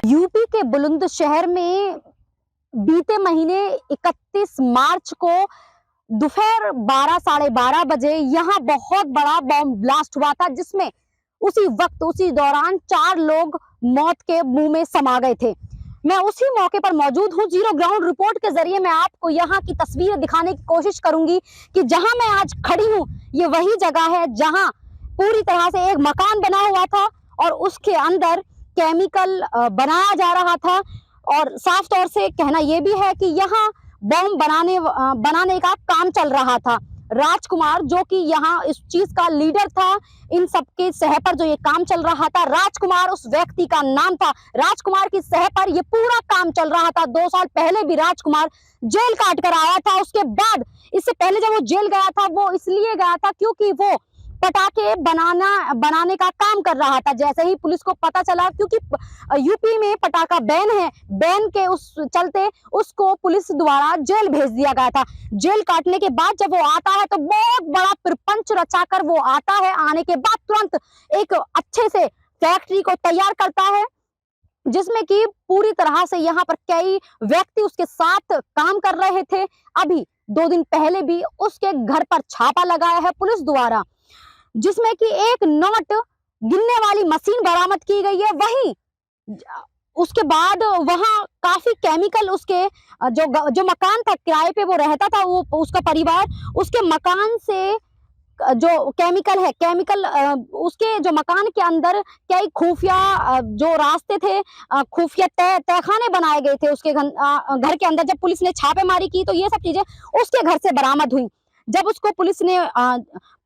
UP के बुलंदशहर में बीते महीने 31 मार्च को दोपहर 12 साढ़े 12 बजे यहाँ बहुत बड़ा बॉम्ब ब्लास्ट हुआ था, जिसमें उसी दौरान 4 लोग मौत के मुंह में समा गए थे। मैं उसी मौके पर मौजूद हूँ। जीरो ग्राउंड रिपोर्ट के जरिए मैं आपको यहाँ की तस्वीरें दिखाने की कोशिश करूंगी कि जहां मैं आज खड़ी हूँ ये वही जगह है जहां पूरी तरह से एक मकान बना हुआ था और उसके अंदर केमिकल बनाया जा रहा था। और साफ तौर से कहना यह भी है कि यहाँ बॉम्ब बनाने का काम चल रहा था। राजकुमार, जो कि यहाँ इस चीज का लीडर था, इन सब के सह पर जो ये काम चल रहा था, राजकुमार उस व्यक्ति का नाम था। राजकुमार की सह पर ये पूरा काम चल रहा था। 2 साल पहले भी राजकुमार जेल काट कर आया था। उसके बाद, इससे पहले जब वो जेल गया था, वो इसलिए गया था क्योंकि वो पटाखे बनाने का काम कर रहा था। जैसे ही पुलिस को पता चला, क्योंकि यूपी में पटाखा बैन है, बैन के उस चलते उसको पुलिस द्वारा जेल भेज दिया गया था। जेल काटने के बाद जब वो आता है तो बहुत बड़ा प्रपंच रचाकर वो आता है। आने के बाद तुरंत एक अच्छे से फैक्ट्री को तैयार करता है, जिसमें कि पूरी तरह से यहाँ पर कई व्यक्ति उसके साथ काम कर रहे थे। अभी 2 दिन पहले भी उसके घर पर छापा लगाया है पुलिस द्वारा, जिसमें कि एक नोट गिनने वाली मशीन बरामद की गई है। वहीं उसके बाद वहां काफी केमिकल, उसके जो मकान था, किराए पे वो रहता था, वो उसका परिवार, उसके मकान से जो केमिकल उसके जो मकान के अंदर कई खुफिया जो रास्ते थे, खुफिया तहखाने बनाए गए थे उसके घर के अंदर। जब पुलिस ने छापेमारी की तो ये सब चीजें उसके घर से बरामद हुई। जब उसको पुलिस ने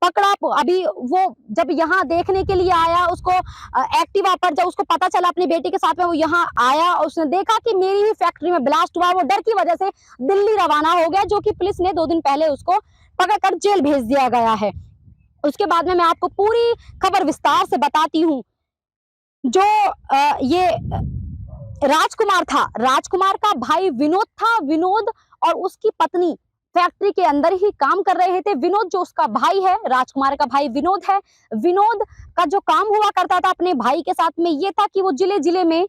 पकड़ा, अभी वो जब यहाँ देखने के लिए आया, उसको एक्टिवा पर जब उसको पता चला अपनी बेटी के साथ में, वो यहाँ आया और उसने देखा कि मेरी ही फैक्ट्री में ब्लास्ट हुआ। वो डर की वजह से दिल्ली रवाना हो गया, जो कि पुलिस ने 2 दिन पहले उसको पकड़कर जेल भेज दिया गया है। उसके बाद में मैं आपको पूरी खबर विस्तार से बताती हूँ। जो ये राजकुमार था, राजकुमार का भाई विनोद था। विनोद और उसकी पत्नी फैक्ट्री के अंदर ही काम कर रहे थे। विनोद जो उसका भाई है, राजकुमार का भाई विनोद है। विनोद का जो काम हुआ करता था अपने भाई के साथ में, ये था कि वो जिले जिले में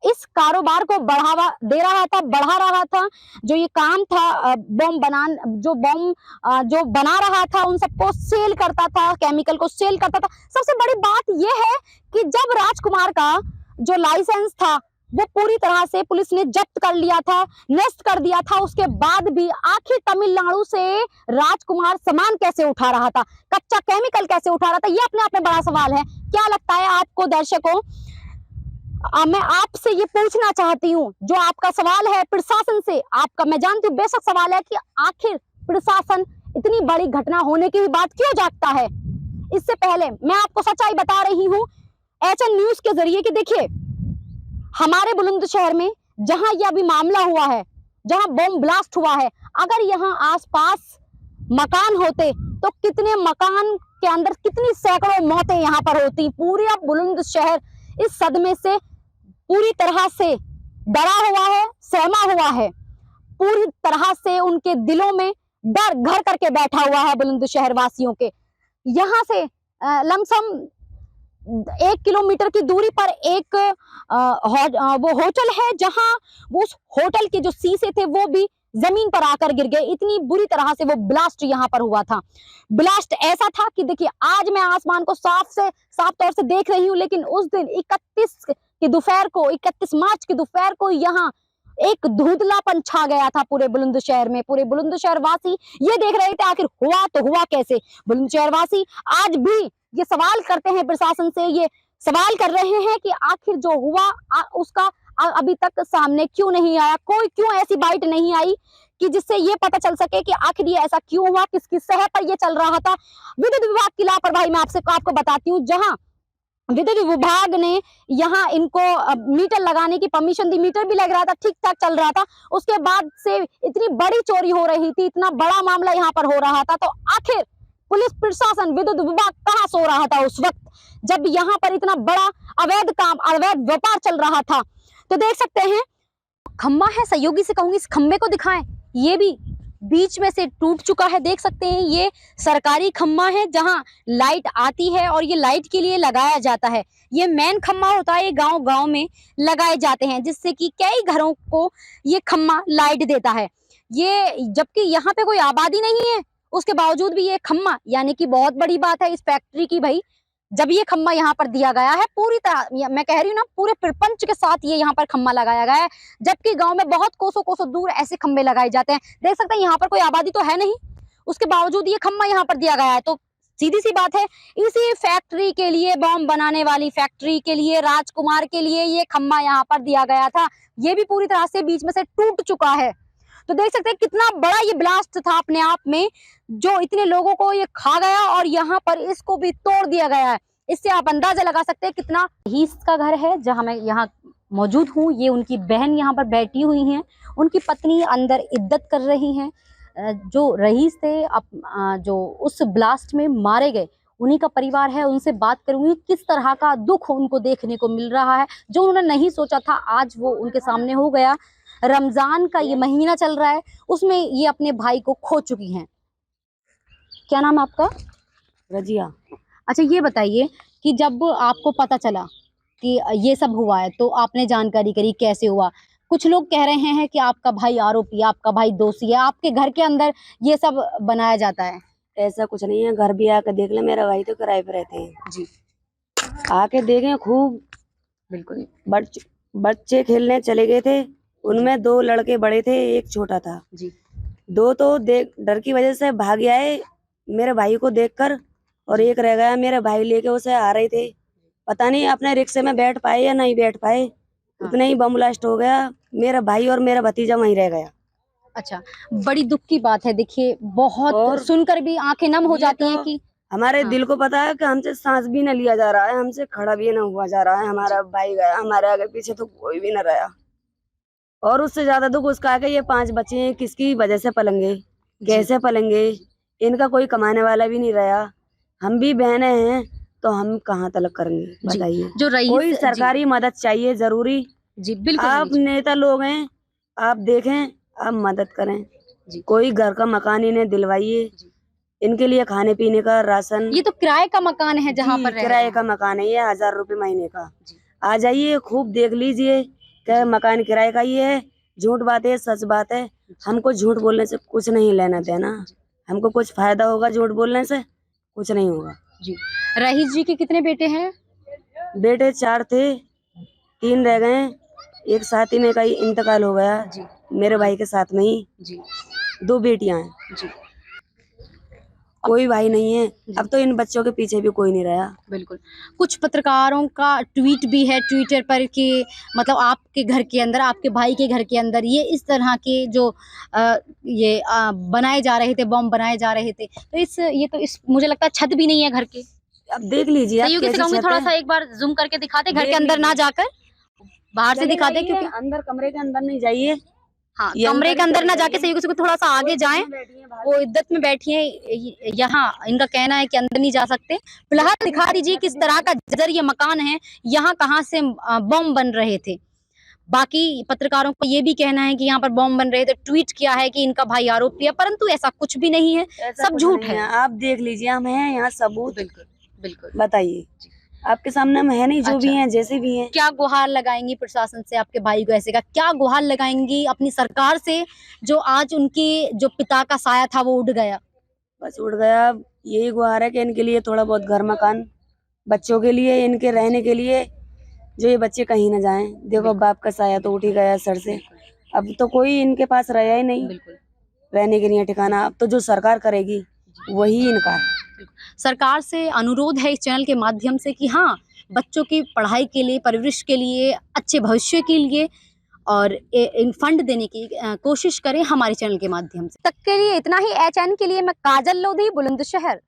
इस कारोबार को बढ़ावा दे रहा था, बढ़ा रहा था। जो ये काम था बॉम्ब जो बना रहा था, उन सबको सेल करता था, केमिकल को सेल करता था। सबसे बड़ी बात यह है कि जब राजकुमार का जो लाइसेंस था वो पूरी तरह से पुलिस ने जब्त कर लिया था, नष्ट कर दिया था, उसके बाद भी आखिर तमिलनाडु से राजकुमार सामान कैसे उठा रहा था, कच्चा केमिकल कैसे उठा रहा था, ये अपने आप में बड़ा सवाल है। क्या लगता है आपको दर्शकों? मैं आपसे ये पूछना चाहती हूँ, जो आपका सवाल है प्रशासन से, आपका मैं जानती हूँ बेशक सवाल है कि आखिर प्रशासन इतनी बड़ी घटना होने की भी बात क्यों जागता है। इससे पहले मैं आपको सच्चाई बता रही हूँ एचएन न्यूज के जरिए कि देखिए, हमारे बुलंदशहर में जहां ये अभी मामला हुआ है, जहां बॉम्ब ब्लास्ट हुआ है, अगर यहाँ आसपास मकान होते तो कितने मकान के अंदर कितनी सैकड़ों मौतें यहाँ पर होती। पूरा बुलंदशहर इस सदमे से पूरी तरह से डरा हुआ है, सहमा हुआ है। पूरी तरह से उनके दिलों में डर घर करके बैठा हुआ है बुलंदशहर वासियों के। यहाँ से लमसम 1 किलोमीटर की दूरी पर एक वो होटल है, जहां वो उस होटल के जो शीशे थे वो भी जमीन पर आकर गिर गए। इतनी बुरी तरह से वो ब्लास्ट यहाँ पर हुआ था। ब्लास्ट ऐसा था कि देखिए, आज मैं आसमान को साफ तौर से देख रही हूँ, लेकिन उस दिन 31 मार्च की दोपहर को यहाँ एक धुंधलापन छा गया था पूरे बुलंदशहर में। पूरे बुलंदशहर वासी ये देख रहे थे आखिर हुआ तो हुआ कैसे। बुलंदशहर वासी आज भी ये सवाल करते हैं, प्रशासन से ये सवाल कर रहे हैं कि आखिर जो हुआ उसका अभी तक सामने क्यों नहीं आया, क्यों ऐसी बाइट नहीं आई कि जिससे ये पता चल सके कि आखिर ये ऐसा क्यों हुआ, किसकी सह पर ये चल रहा था। विद्युत विभाग की लापरवाही मैं आपको बताती हूँ। जहां विद्युत विभाग ने यहाँ इनको मीटर लगाने की परमिशन दी, मीटर भी लग रहा था, ठीक ठाक चल रहा था, उसके बाद से इतनी बड़ी चोरी हो रही थी, इतना बड़ा मामला यहाँ पर हो रहा था, तो आखिर पुलिस प्रशासन, विद्युत विभाग कहाँ सो रहा था उस वक्त जब यहाँ पर इतना बड़ा अवैध व्यापार चल रहा था। तो देख सकते हैं, खंबा है, सहयोगी से कहूंगी इस खंबे को दिखाएं। ये भी बीच में से टूट चुका है। देख सकते हैं ये सरकारी खम्मा है जहां लाइट आती है और ये लाइट के लिए लगाया जाता है। ये मेन खम्मा होता है, ये गांव-गांव में लगाए जाते हैं जिससे कि कई घरों को ये खम्मा लाइट देता है। ये जबकि यहाँ पे कोई आबादी नहीं है, उसके बावजूद भी ये खम्मा यानी कि बहुत बड़ी बात है इस फैक्ट्री की भाई। जब ये खम्मा यहाँ पर दिया गया है पूरी तरह, मैं कह रही हूँ ना, पूरे प्रपंच के साथ ये यहाँ पर खम्मा लगाया गया है, जबकि गांव में बहुत कोसों दूर ऐसे खम्भे लगाए जाते हैं। देख सकते हैं यहाँ पर कोई आबादी तो है नहीं, उसके बावजूद ये खम्मा यहाँ पर दिया गया है। तो सीधी सी बात है, इसी फैक्ट्री के लिए, बॉम्ब बनाने वाली फैक्ट्री के लिए, राजकुमार के लिए ये खम्मा यहाँ पर दिया गया था। ये भी पूरी तरह से बीच में से टूट चुका है। तो देख सकते हैं कितना बड़ा ये ब्लास्ट था अपने आप में, जो इतने लोगों को ये खा गया और यहाँ पर इसको भी तोड़ दिया गया है। इससे आप अंदाजा लगा सकते हैं कितना। रईस का घर है जहाँ मैं यहाँ मौजूद हूँ। ये उनकी बहन यहाँ पर बैठी हुई हैं, उनकी पत्नी अंदर इद्दत कर रही हैं। जो रईस थे जो उस ब्लास्ट में मारे गए, उन्हीं का परिवार है, उनसे बात करूंगी किस तरह का दुख उनको देखने को मिल रहा है, जो उन्होंने नहीं सोचा था आज वो उनके सामने हो गया। रमजान का ये महीना चल रहा है, उसमें ये अपने भाई को खो चुकी हैं। क्या नाम है आपका? रजिया। अच्छा, ये बताइए कि जब आपको पता चला कि ये सब हुआ है तो आपने जानकारी करी, कैसे हुआ? कुछ लोग कह रहे हैं कि आपका भाई आरोपी, आपका भाई दोषी है, आपके घर के अंदर ये सब बनाया जाता है। ऐसा कुछ नहीं है, घर भी आके देख ले, मेरा भाई तो किराए पे रहते हैं जी। आके देखें खूब। बिल्कुल। बच्चे खेलने चले गए थे, उनमें 2 लड़के बड़े थे, एक छोटा था जी। 2 तो डर की वजह से भाग आए मेरे भाई को देखकर, और एक रह गया। मेरे भाई लेके उसे आ रहे थे, पता नहीं अपने रिक्शे में बैठ पाए या नहीं बैठ पाए, उतने ही बम ब्लास्ट हो गया। मेरा भाई और मेरा भतीजा वहीं रह गया। अच्छा, बड़ी दुख की बात है। देखिए, बहुत सुनकर भी आंखें नम हो जाती हैं कि हमारे दिल को पता है कि हमसे सांस भी न लिया जा रहा है, हमसे खड़ा भी न हुआ जा रहा है। हमारा भाई गया, हमारे आगे पीछे तो कोई भी न रहा। और उससे ज्यादा दुख उसका है कि ये 5 बच्चे हैं, किसकी वजह से पलेंगे, कैसे पलेंगे? इनका कोई कमाने वाला भी नहीं रहा। हम भी बहने हैं तो हम कहाँ तलक करेंगे, बताइए? जो रईस, कोई सरकारी मदद चाहिए जरूरी। जी बिल्कुल। आप नेता लोग हैं, आप देखें, आप मदद करें जी। कोई घर का मकान इन्हें दिलवाइए, इनके लिए खाने पीने का राशन। ये तो किराए का मकान है जहाँ पर किराए का मकान है, ये 1000 रुपए महीने का। आ जाइए, खूब देख लीजिए कि मकान किराए का ही है। झूठ बात है, सच बात है। हमको झूठ बोलने से कुछ नहीं लेना देना, हमको कुछ फायदा होगा झूठ बोलने से? कुछ नहीं होगा जी। रईस जी के कितने बेटे हैं? बेटे 4 थे, 3 रह गए। एक साथ ही में का इंतकाल हो गया जी, मेरे भाई के साथ में ही जी। 2 बेटियां हैं जी, कोई भाई नहीं है। अब तो इन बच्चों के पीछे भी कोई नहीं रहा। बिल्कुल। कुछ पत्रकारों का ट्वीट भी है ट्विटर पर कि मतलब आपके घर के अंदर, आपके भाई के घर के अंदर ये इस तरह के जो बनाए जा रहे थे, बॉम्ब बनाए जा रहे थे। तो इस मुझे लगता है छत भी नहीं है घर के। अब देख लीजिए, सहयोगी से कहूंगी थोड़ा सा एक बार जूम करके दिखाते, घर के अंदर ना जाकर बाहर से दिखाते, क्योंकि अंदर कमरे के अंदर नहीं जाइए। हाँ, कमरे के अंदर ना जाके सहयोगी से थोड़ा सा आगे जाएं। वो इद्दत में बैठी है, यहाँ इनका कहना है कि अंदर नहीं जा सकते। फिलहाल दिखा दीजिए किस तरह का जर्जर ये मकान है, यहाँ कहाँ से बम बन रहे थे। बाकी पत्रकारों को ये भी कहना है कि यहाँ पर बम बन रहे थे, ट्वीट किया है कि इनका भाई आरोपी है, परंतु ऐसा कुछ भी नहीं है, सब झूठ है। आप देख लीजिए, हम हैं यहाँ सबूत। बिल्कुल बिल्कुल। बताइए, आपके सामने हम है नहीं, जो भी हैं जैसे भी हैं। क्या गुहार लगाएंगी प्रशासन से आपके भाई को ऐसे का? क्या गुहार लगाएंगी अपनी सरकार से, जो आज उनके जो पिता का साया था वो उड़ गया? बस उड़ गया। यही गुहार है कि इनके लिए थोड़ा बहुत घर मकान, बच्चों के लिए, इनके रहने के लिए, जो ये बच्चे कहीं ना जाएं। देखो, बाप का साया तो उठ ही गया सर से, अब तो कोई इनके पास रहा ही नहीं रहने के लिए ठिकाना। अब तो जो सरकार करेगी वही इनका है। सरकार से अनुरोध है इस चैनल के माध्यम से कि हाँ, बच्चों की पढ़ाई के लिए, परवरिश के लिए, अच्छे भविष्य के लिए और इन फंड देने की कोशिश करें हमारे चैनल के माध्यम से। तक के लिए इतना ही। HN के लिए मैं काजल लोधी, बुलंदशहर।